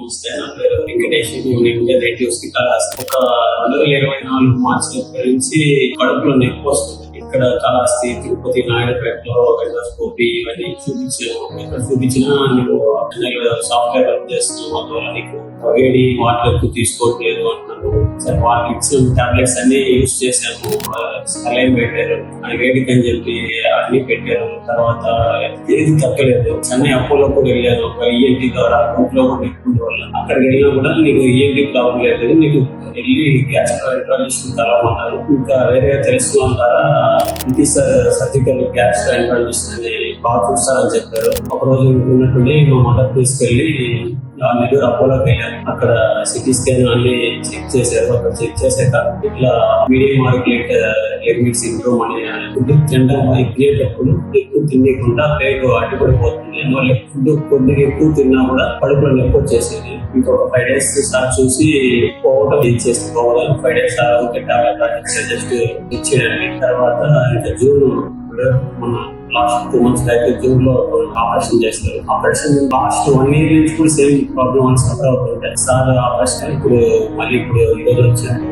నమస్తే, నా పేరు వెంకటేష్. నేను ఇండియన్ రిలేటివ్స్ కి ఒక 2024 మార్చి నుంచి కడుపులో నొప్పి వస్తుంది. ఇక్కడ కాళహస్తి, తిరుపతి, నాయుడుపేటలో ఎండోస్కోపీ ఇవన్నీ చూపించాను. ఇక్కడ చూపించినా నీకు సాఫ్ట్వేర్ వర్క్ చేస్తున్నావు, అందువల్ల నీకు వేడి వాటర్ ఎక్కువ తీసుకోవట్లేదు అంటున్నారు. సరే, వాళ్ళకి ఇచ్చిన టాబ్లెట్స్ అన్ని యూజ్ చేశాము. సలైన్ పెట్టారు, అది వేడికి అని చెప్పి అన్ని పెట్టారు. తర్వాత ఏది తగ్గలేదు. చెన్నై అపోలో కూడా వెళ్ళాను, ఒక ఈఎన్టీ ద్వారా ఇంట్లో కూడా ఎక్కువ వల్ల. అక్కడికి వెళ్ళినా కూడా నీకు ఈఎన్టీ ప్రాబ్లం లేదు, నీకు వెళ్ళి గ్యాస్ట్రోఎంట్రాలజిస్ట్ కలవమన్నారు. ఇంకా వేరే తెలుసు అంటారా, ఇది సర్జికల్ గ్యాస్ట్రోఎంట్రాలజిస్ట్ అని బాగా చూస్తారని చెప్పారు. ఒక రోజు ఉన్నట్టుండి మా మదర్ తీసుకెళ్లి నెల్లూరు అపోలోకి వెళ్ళాను. అక్కడ సిటీ స్కాన్ అన్ని చెక్ చేశారు. అక్కడ చెక్ చేశాక ఇట్లా మీడియం మార్కెట్ లిమిట్ సిండ్రోమ్ అని ఫుడ్ తినడం ఎక్కేటప్పుడు ఎక్కువ తినకుండా పేగు అడ్డుపడిపోతుంది. అందువల్ల ఫుడ్ కొద్దిగా ఎక్కువ తిన్నా కూడా కడుపులో నొప్పి వచ్చేసేది. ఇంకొక 5 days సార్ చూసి పోవడం ఇచ్చేసి పోవడానికి 5 days జస్ట్ ఇచ్చేయడానికి. తర్వాత ఇంకా జూన్ మన లాస్ట్ 2 months అయితే జూన్ లో ఆపరేషన్ చేస్తారు. ఆపరేషన్ లాస్ట్ 1 year నుంచి కూడా సేమ్ ప్రాబ్లమ్ సఫర్ అవుతుంటాయి. సార్ ఆపరేషన్ ఇప్పుడు మళ్ళీ ఈరోజు వచ్చాను.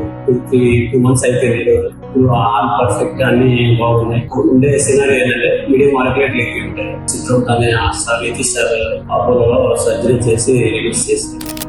2 months అయిపోయింది. ఇప్పుడు ఆల్ పర్ఫెక్ట్ అన్ని బాగున్నాయి. ఉండే సినారీ ఏంటంటే మీడియం మార్కెట్ లెక్క ఉంటాయి. చిత్రం కానీ sir Nitish sir Apollo surgery చేసి రిలీజ్ చేస్తారు.